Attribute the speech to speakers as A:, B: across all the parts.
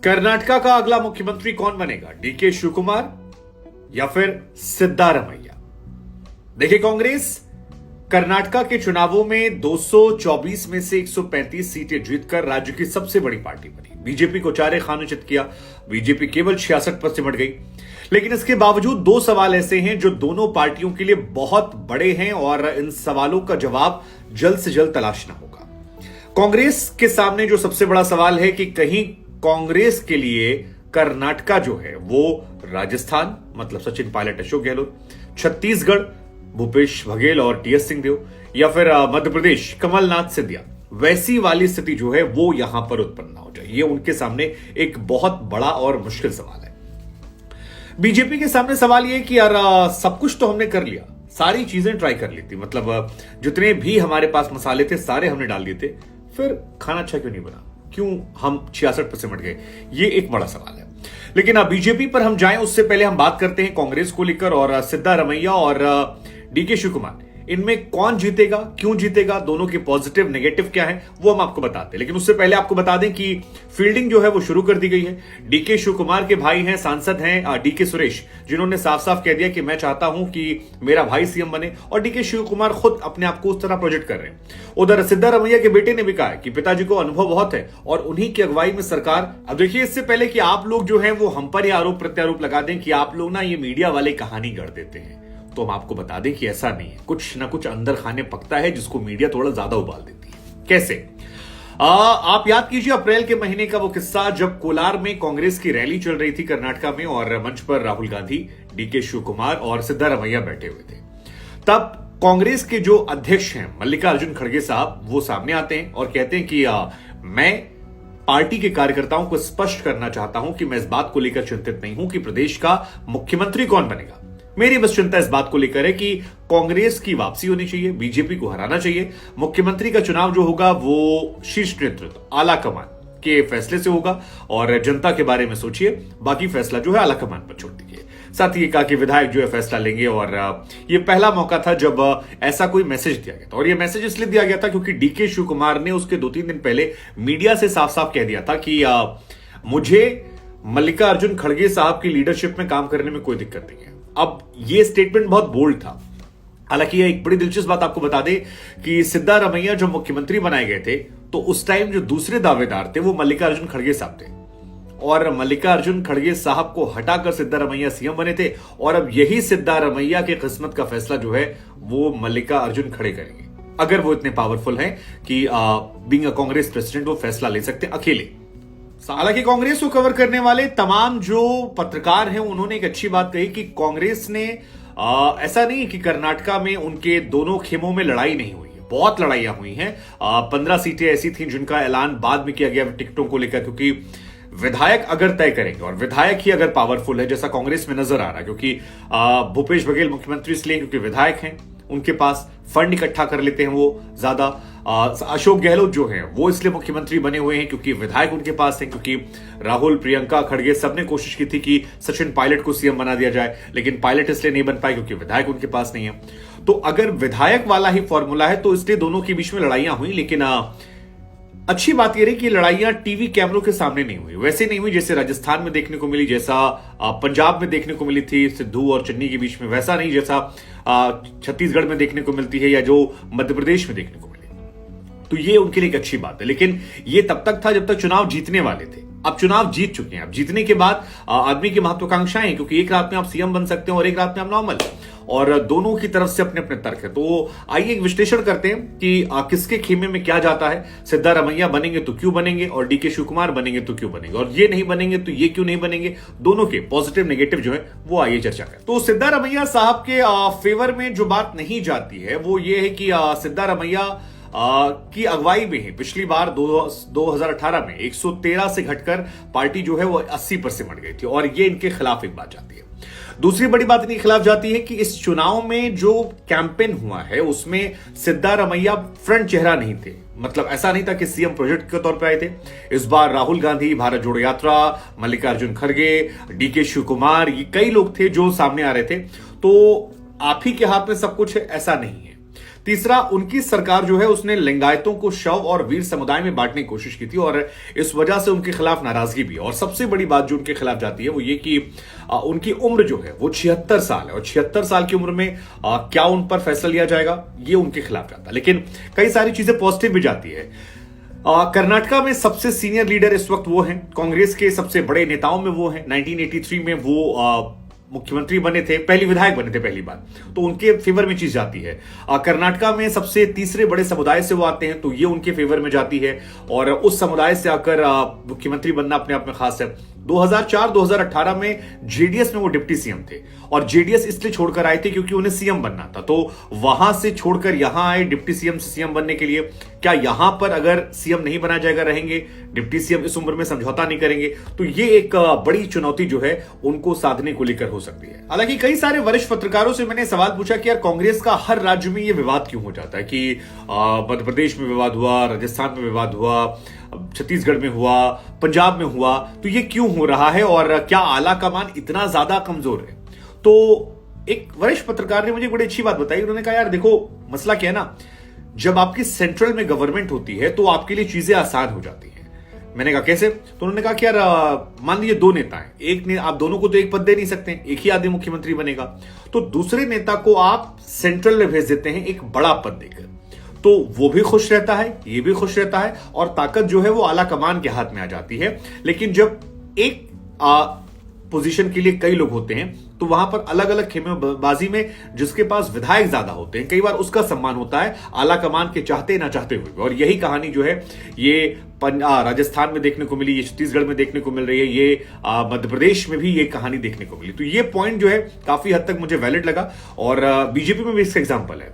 A: कर्नाटका का अगला मुख्यमंत्री कौन बनेगा, डीके शिवकुमार या फिर सिद्धारमैया? देखिए, कांग्रेस कर्नाटका के चुनावों में 224 में से 135 सीटें जीतकर राज्य की सबसे बड़ी पार्टी बनी। बीजेपी को 4 खाने चित किया। बीजेपी केवल 66 पर सिमट गई। लेकिन इसके बावजूद 2 सवाल ऐसे हैं जो दोनों पार्टियों के लिए बहुत बड़े हैं और इन सवालों का जवाब जल्द से जल्द तलाशना होगा। कांग्रेस के सामने जो सबसे बड़ा सवाल है कि कहीं कांग्रेस के लिए कर्नाटका जो है वो राजस्थान मतलब सचिन पायलट, अशोक गहलोत, छत्तीसगढ़ भूपेश बघेल और टीएस सिंहदेव, या फिर मध्य प्रदेश कमलनाथ सिंधिया, वैसी वाली स्थिति जो है वो यहां पर उत्पन्न ना हो जाए। ये उनके सामने एक बहुत बड़ा और मुश्किल सवाल है। बीजेपी के सामने सवाल ये कि यार सब कुछ तो हमने कर लिया, सारी चीजें ट्राई कर ली थी, मतलब जितने भी हमारे पास मसाले थे सारे हमने डाल दिए थे, फिर खाना अच्छा क्यों नहीं बना, क्यों हम 66 पर सिमट गए? ये एक बड़ा सवाल है। लेकिन बीजेपी पर हम जाएं उससे पहले हम बात करते हैं कांग्रेस को लेकर और सिद्धारमैया और डीके शिवकुमार, इनमें कौन जीतेगा, क्यों जीतेगा, दोनों के पॉजिटिव नेगेटिव क्या है वो हम आपको बताते हैं। लेकिन उससे पहले आपको बता दें कि फील्डिंग जो है वो शुरू कर दी गई है। डीके शिवकुमार के भाई हैं, सांसद हैं डीके सुरेश, जिन्होंने साफ साफ कह दिया कि मैं चाहता हूं कि मेरा भाई सीएम बने, और डीके शिवकुमार खुद अपने आप को उस तरह प्रोजेक्ट कर रहे हैं। उधर सिद्धारमैया के बेटे ने भी कहा कि पिताजी को अनुभव बहुत है और उन्हीं की अगुवाई में सरकार। अब देखिए, इससे पहले कि आप लोग जो है वो हम पर आरोप प्रत्यारोप लगा दें कि आप लोग ना ये मीडिया वाले कहानी गढ़ देते हैं, तो हम आपको बता दें कि ऐसा नहीं है। कुछ ना कुछ अंदर खाने पकता है जिसको मीडिया थोड़ा ज्यादा उबाल देती है। कैसे? आप याद कीजिए अप्रैल के महीने का वो किस्सा जब कोलार में कांग्रेस की रैली चल रही थी कर्नाटका में और मंच पर राहुल गांधी, डीके शिवकुमार और सिद्धारमैया बैठे हुए थे। तब कांग्रेस के जो अध्यक्ष हैं मल्लिकार्जुन खड़गे साहब, वो सामने आते हैं और कहते हैं कि मैं पार्टी के कार्यकर्ताओं को स्पष्ट करना चाहता हूं कि मैं इस बात को लेकर चिंतित नहीं हूं कि प्रदेश का मुख्यमंत्री कौन बनेगा। मेरी बस चिंता इस बात को लेकर है कि कांग्रेस की वापसी होनी चाहिए, बीजेपी को हराना चाहिए। मुख्यमंत्री का चुनाव जो होगा वो शीर्ष नेतृत्व, आला कमान के फैसले से होगा और जनता के बारे में सोचिए, बाकी फैसला जो है आला कमान पर छोड़ दीजिए। साथ ही कहा कि विधायक जो है फैसला लेंगे और ये पहला मौका था जब ऐसा कोई मैसेज दिया गया था। और ये मैसेज इसलिए दिया गया था क्योंकि डीके शिवकुमार ने उसके 2-3 दिन पहले मीडिया से साफ साफ कह दिया था कि मुझे मल्लिकार्जुन खड़गे साहब की लीडरशिप में काम करने में कोई दिक्कत नहीं है। अब ये स्टेटमेंट बहुत बोल्ड था। हालांकि एक बड़ी दिलचस्प बात आपको बता दें कि सिद्धारमैया जब मुख्यमंत्री बनाए गए थे तो उस टाइम जो दूसरे दावेदार थे वो मल्लिकार्जुन खड़गे साहब थे, और मल्लिकार्जुन खड़गे साहब को हटाकर सिद्धारमैया सीएम बने थे। और अब यही सिद्धारमैया के किस्मत का फैसला जो है वो मल्लिकार्जुन खड़गे करेंगे, अगर वो इतने पावरफुल हैं कि बीइंग अ कांग्रेस प्रेसिडेंट वो फैसला ले सकते हैं अकेले। हालांकि कांग्रेस को कवर करने वाले तमाम जो पत्रकार हैं उन्होंने एक अच्छी बात कही कि कांग्रेस ने ऐसा नहीं कि कर्नाटका में उनके दोनों खेमों में लड़ाई नहीं हुई है, बहुत लड़ाइयां हुई हैं। 15 सीटें ऐसी थी जिनका ऐलान बाद में किया गया टिकटों को लेकर, क्योंकि विधायक अगर तय करेंगे और विधायक ही अगर पावरफुल है जैसा कांग्रेस में नजर आ रहा है, क्योंकि भूपेश बघेल मुख्यमंत्री इसलिए क्योंकि विधायक हैं, उनके पास फंड इकट्ठा कर लेते हैं वो ज्यादा। अशोक गहलोत जो है वो इसलिए मुख्यमंत्री बने हुए हैं क्योंकि विधायक उनके पास है, क्योंकि राहुल, प्रियंका खड़गे सबने कोशिश की थी कि सचिन पायलट को सीएम बना दिया जाए, लेकिन पायलट इसलिए नहीं बन पाए क्योंकि विधायक उनके पास नहीं है। तो अगर विधायक वाला ही फॉर्मूला है तो इसलिए दोनों के बीच में लड़ाइयां हुई। लेकिन अच्छी बात यह रही कि लड़ाइयां टीवी कैमरों के सामने नहीं हुई, वैसे नहीं हुई जैसे राजस्थान में देखने को मिली, जैसा पंजाब में देखने को मिली थी सिद्धू और चन्नी के बीच में, वैसा नहीं जैसा छत्तीसगढ़ में देखने को मिलती है या जो मध्य प्रदेश में देखने को मिली। तो ये उनके लिए एक अच्छी बात है। लेकिन ये तब तक था जब तक चुनाव जीतने वाले थे। अब चुनाव जीत चुके हैं। अब जीतने के बाद आदमी की महत्वाकांक्षाएं, क्योंकि एक रात में आप सीएम बन सकते हैं और एक रात में आप नॉर्मल, और दोनों की तरफ से अपने अपने तर्क है। तो आइए एक विश्लेषण करते हैं कि किसके खेमे में क्या जाता है। सिद्धारमैया बनेंगे तो क्यों बनेंगे, और डीके शिवकुमार बनेंगे तो क्यों बनेंगे, और ये नहीं बनेंगे तो ये क्यों नहीं बनेंगे। दोनों के पॉजिटिव नेगेटिव जो है वो आइए चर्चा करें। तो सिद्धारमैया साहब के फेवर में जो बात नहीं जाती है वो ये है कि सिद्धारमैया की अगुवाई में ही पिछली बार 2018 में 113 से घटकर पार्टी जो है वो 80 पर सिमट गई थी, और ये इनके खिलाफ एक बात जाती है। दूसरी बड़ी बात इनके खिलाफ जाती है कि इस चुनाव में जो कैंपेन हुआ है उसमें सिद्धारमैया फ्रंट चेहरा नहीं थे। मतलब ऐसा नहीं था कि सीएम प्रोजेक्ट के तौर पे आए थे। इस बार राहुल गांधी, भारत जोड़ो यात्रा, मल्लिकार्जुन खड़गे, डीके शिवकुमार, ये कई लोग थे जो सामने आ रहे थे। तो आप ही के हाथ में सब कुछ है ऐसा नहीं है। तीसरा, उनकी सरकार जो है उसने लिंगायतों को शव और वीर समुदाय में बांटने की कोशिश की थी और इस वजह से उनके खिलाफ नाराजगी भी है। और सबसे बड़ी बात जो उनके खिलाफ जाती है वो ये कि उनकी उम्र जो है वो 76 साल है और 76 साल की उम्र में क्या उन पर फैसला लिया जाएगा, ये उनके खिलाफ जाता है। लेकिन कई सारी चीजें पॉजिटिव भी जाती है। कर्नाटका में सबसे सीनियर लीडर इस वक्त वो हैं, कांग्रेस के सबसे बड़े नेताओं में वो हैं। 1983 में वो मुख्यमंत्री बने थे, पहली विधायक बने थे पहली बार, तो उनके फेवर में चीज जाती है। कर्नाटका में सबसे तीसरे बड़े समुदाय से वो आते हैं, तो ये उनके फेवर में जाती है और उस समुदाय से आकर मुख्यमंत्री बनना अपने आप में खास है। 2004-2018 में जेडीएस में वो डिप्टी सीएम थे और जेडीएस इसलिए छोड़कर आए थे क्योंकि उन्हें सीएम बनना था, तो वहां से छोड़कर यहां आए डिप्टी सीएम से सीएम बनने के लिए। क्या यहां पर अगर सीएम नहीं बना जाएगा रहेंगे, डिप्टी सीएम इस उम्र में समझौता नहीं करेंगे, तो ये एक बड़ी चुनौती जो है उनको साधने को लेकर हो सकती है। हालांकि कई सारे वरिष्ठ पत्रकारों से मैंने सवाल पूछा कि यार कांग्रेस का हर राज्य में ये विवाद क्यों हो जाता है कि मध्य प्रदेश में विवाद हुआ, राजस्थान में विवाद हुआ, छत्तीसगढ़ में हुआ, पंजाब में हुआ, तो ये क्यों हो रहा है और क्या आला कमान इतना ज्यादा कमजोर है? तो एक वरिष्ठ पत्रकार ने मुझे बड़ी अच्छी बात बताई। उन्होंने कहा यार देखो, मसला क्या है ना, जब आपकी सेंट्रल में गवर्नमेंट होती है तो आपके लिए चीजें आसान हो जाती हैं। मैंने कहा कैसे? तो उन्होंने कहा कि यार मान लीजिए दो नेता हैं, एक ने आप दोनों को तो एक पद दे नहीं सकते, एक ही आदमी मुख्यमंत्री बनेगा, तो दूसरे नेता को आप सेंट्रल में भेज देते हैं एक बड़ा पद देकर, तो वो भी खुश रहता है, ये भी खुश रहता है और ताकत जो है वो आला कमान के हाथ में आ जाती है। लेकिन जब एक पोजीशन के लिए कई लोग होते हैं तो वहां पर अलग अलग खेमेबाजी में जिसके पास विधायक ज्यादा होते हैं, कई बार उसका सम्मान होता है आला कमान के चाहते ना चाहते हुए। और यही कहानी जो है ये राजस्थान में देखने को मिली, ये छत्तीसगढ़ में देखने को मिल रही है, ये मध्य प्रदेश में भी ये कहानी देखने को मिली। तो ये पॉइंट जो है काफी हद तक मुझे वैलिड लगा और बीजेपी में भी इसका एग्जाम्पल है।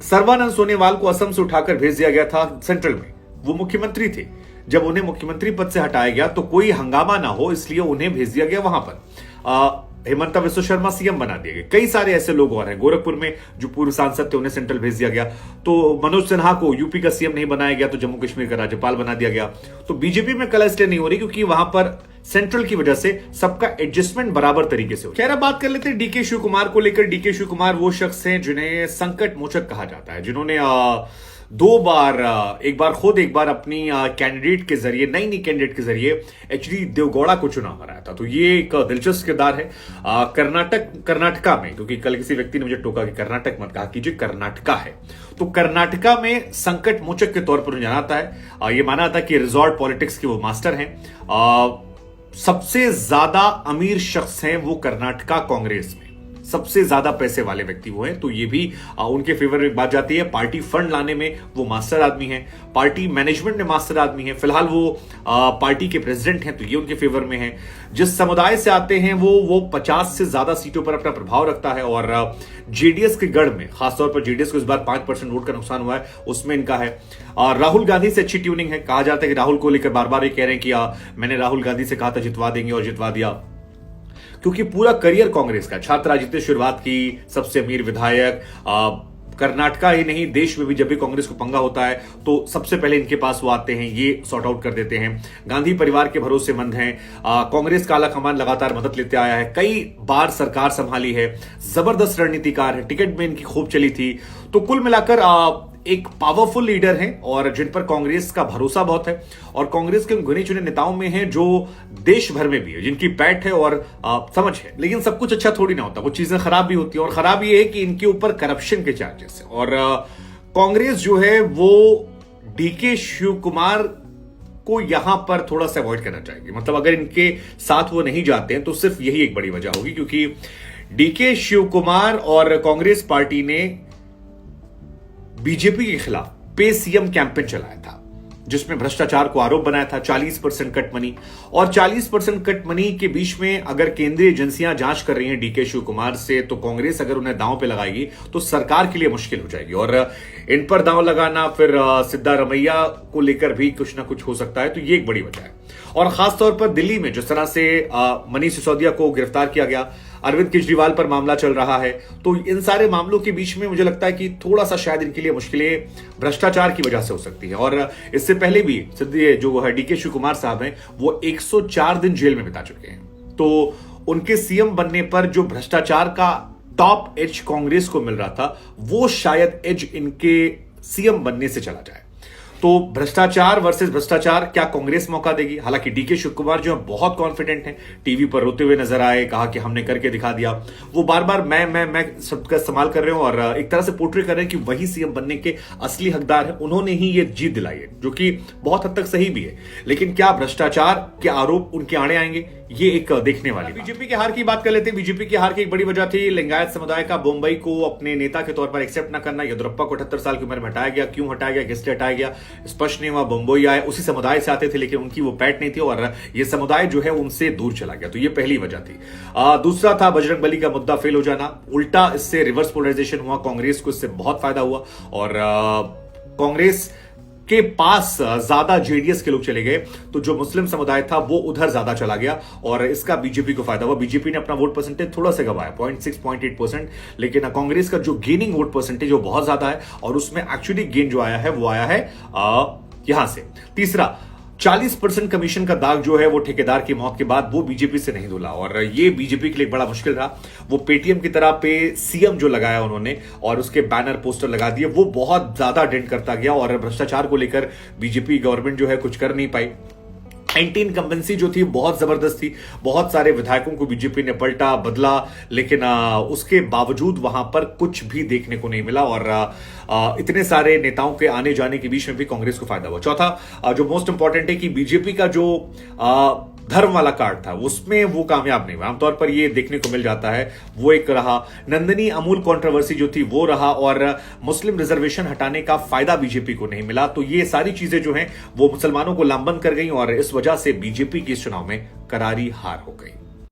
A: सर्बानंद सोनोवाल को असम से उठाकर भेज दिया गया था सेंट्रल में, वो मुख्यमंत्री थे, जब उन्हें मुख्यमंत्री पद से हटाया गया तो कोई हंगामा ना हो इसलिए उन्हें भेज दिया गया वहां पर। हेमंता विश्व शर्मा सीएम बना दिए गए। कई सारे ऐसे लोग और हैं, गोरखपुर में जो पूर्व सांसद थे उन्हें सेंट्रल भेज दिया गया। तो मनोज सिन्हा को यूपी का सीएम नहीं बनाया गया तो जम्मू कश्मीर का राज्यपाल बना दिया गया। तो बीजेपी में कलह इसलिए नहीं हो रही क्योंकि वहां पर सेंट्रल की वजह से सबका एडजस्टमेंट बराबर तरीके से हो। खैर, अब बात कर लेते हैं डीके शिव कुमार को लेकर। डीके शिव कुमार वो शख्स हैं जिन्हें संकट मोचक कहा जाता है, जिन्होंने दो बार, एक बार खुद, एक बार अपनी कैंडिडेट के जरिए, नई कैंडिडेट के जरिए एचडी देवगौड़ा को चुनाव हराया था। तो ये एक दिलचस्प किरदार है। कर्नाटका में, क्योंकि कल किसी व्यक्ति ने मुझे टोका कि कर्नाटक मत कहा कीजिए, कर्नाटका है, तो कर्नाटका में संकट मोचक के तौर पर जाना जाता है। ये माना जाता है कि रिजॉर्ट पॉलिटिक्स के वो मास्टर हैं। सबसे ज्यादा अमीर शख्स हैं वो कर्नाटका कांग्रेस में, सबसे ज्यादा पैसे वाले व्यक्ति वो हैं, तो ये भी उनके फेवर में बात जाती है। पार्टी फंड लाने में वो मास्टर आदमी हैं, पार्टी मैनेजमेंट में मास्टर आदमी हैं। फिलहाल वो पार्टी के प्रेसिडेंट हैं, तो ये उनके फेवर में है। जिस समुदाय से आते हैं वो 50 से ज्यादा सीटों पर अपना प्रभाव रखता है और जेडीएस के गढ़ में, खासतौर पर जेडीएस को इस बार 5% वोट का नुकसान हुआ है, उसमें इनका है। राहुल गांधी से अच्छी ट्यूनिंग है। कहा जाता है कि राहुल को लेकर बार बार ये कह रहे हैं कि मैंने राहुल गांधी से कहा था जितवा देंगे और जितवा दिया, क्योंकि पूरा करियर कांग्रेस का, छात्र राजनीति शुरुआत की, सबसे अमीर विधायक, कर्नाटका ही नहीं देश में भी जब भी कांग्रेस को पंगा होता है तो सबसे पहले इनके पास वो आते हैं, ये सॉर्ट आउट कर देते हैं। गांधी परिवार के भरोसेमंद हैं। कांग्रेस का आला कमान लगातार मदद लेते आया है, कई बार सरकार संभाली है, जबरदस्त रणनीतिकार है, टिकट में इनकी खूब चली थी। तो कुल मिलाकर एक पावरफुल लीडर हैं और जिन पर कांग्रेस का भरोसा बहुत है और कांग्रेस के गिने चुने नेताओं में हैं जो देश भर में भी है, जिनकी पैठ है और समझ है। लेकिन सब कुछ अच्छा थोड़ी ना होता, वो चीजें खराब भी होती है और खराब ये है कि इनके ऊपर करप्शन के चार्जेस है और कांग्रेस जो है वो डीके शिव कुमार को यहां पर थोड़ा सा अवॉइड करना चाहिए। मतलब अगर इनके साथ वो नहीं जाते हैं तो सिर्फ यही एक बड़ी वजह होगी, क्योंकि डीके शिव कुमार और कांग्रेस पार्टी ने बीजेपी के खिलाफ पे सीएम कैंपेन चलाया था, जिसमें भ्रष्टाचार को आरोप बनाया था, 40% कट मनी। और 40% कट मनी के बीच में अगर केंद्रीय एजेंसियां जांच कर रही हैं डीके शिव कुमार से, तो कांग्रेस अगर उन्हें दांव पे लगाएगी तो सरकार के लिए मुश्किल हो जाएगी और इन पर दांव लगाना फिर सिद्धारमैया को लेकर भी कुछ ना कुछ हो सकता है। तो ये एक बड़ी वजह है। और खासतौर पर दिल्ली में जिस तरह से मनीष सिसोदिया को गिरफ्तार किया गया, अरविंद केजरीवाल पर मामला चल रहा है, तो इन सारे मामलों के बीच में मुझे लगता है कि थोड़ा सा शायद इनके लिए मुश्किलें भ्रष्टाचार की वजह से हो सकती है। और इससे पहले भी जो है डीके शिव कुमार साहब हैं वो 104 दिन जेल में बिता चुके हैं। तो उनके सीएम बनने पर जो भ्रष्टाचार का टॉप एज कांग्रेस को मिल रहा था वो शायद एज इनके सीएम बनने से चला जाए। तो भ्रष्टाचार वर्सेस भ्रष्टाचार, क्या कांग्रेस मौका देगी? हालांकि डीके शिव कुमार जो है बहुत कॉन्फिडेंट हैं, टीवी पर रोते हुए नजर आए, कहा कि हमने करके दिखा दिया। वो बार बार मैं सबका इस्तेमाल कर रहे हो और एक तरह से पोर्ट्रे कर रहे हैं कि वही सीएम बनने के असली हकदार है, उन्होंने ही ये जीत दिलाई है, जो कि बहुत हद तक सही भी है। लेकिन क्या भ्रष्टाचार के आरोप उनके आड़े आएंगे, ये एक देखने वाली। बीजेपी के हार की बात कर लेते हैं। बीजेपी की हार की एक बड़ी वजह थी लिंगायत समुदाय का मुंबई को अपने नेता के तौर पर एक्सेप्ट न करना। येदियुरप्पा को 78 साल की उम्र में हटाया गया। क्यों हटाया गया, किसलिए हटाया गया, स्पष्ट नहीं हुआ। मुंबई आए, उसी समुदाय से आते थे, लेकिन उनकी वो पैठ नहीं थी और ये समुदाय जो है उनसे दूर चला गया। तो ये पहली वजह थी। दूसरा था बजरंगबली का मुद्दा फेल हो जाना। उल्टा इससे रिवर्स पोलराइजेशन हुआ, कांग्रेस को इससे बहुत फायदा हुआ और कांग्रेस के पास ज्यादा जेडीएस के लोग चले गए, तो जो मुस्लिम समुदाय था वो उधर ज्यादा चला गया और इसका बीजेपी को फायदा हुआ। बीजेपी ने अपना वोट परसेंटेज थोड़ा सा गवाया, 0.6-0.8%, लेकिन कांग्रेस का जो गेनिंग वोट परसेंटेज वो बहुत ज्यादा है और उसमें एक्चुअली गेन जो आया है वो आया है यहां से। तीसरा, 40% कमीशन का दाग जो है वो ठेकेदार की मौत के बाद वो बीजेपी से नहीं धुला और ये बीजेपी के लिए बड़ा मुश्किल रहा। वो पेटीएम की तरह पे सीएम जो लगाया उन्होंने और उसके बैनर पोस्टर लगा दिए, वो बहुत ज्यादा डेंट करता गया और भ्रष्टाचार को लेकर बीजेपी गवर्नमेंट जो है कुछ कर नहीं पाई। एंटी इनकम्बेंसी जो थी बहुत जबरदस्त थी, बहुत सारे विधायकों को बीजेपी ने पलटा बदला, लेकिन उसके बावजूद वहां पर कुछ भी देखने को नहीं मिला और इतने सारे नेताओं के आने जाने के बीच में भी कांग्रेस को फायदा हुआ। चौथा, जो मोस्ट इंपॉर्टेंट है कि बीजेपी का जो धर्म वाला कार्ड था उसमें वो कामयाब नहीं हुआ। आमतौर पर ये देखने को मिल जाता है, वो एक रहा। नंदनी अमूल कंट्रोवर्सी जो थी वो रहा और मुस्लिम रिजर्वेशन हटाने का फायदा बीजेपी को नहीं मिला। तो ये सारी चीजें जो हैं वो मुसलमानों को लामबंद कर गई और इस वजह से बीजेपी की इस चुनाव में करारी हार हो गई।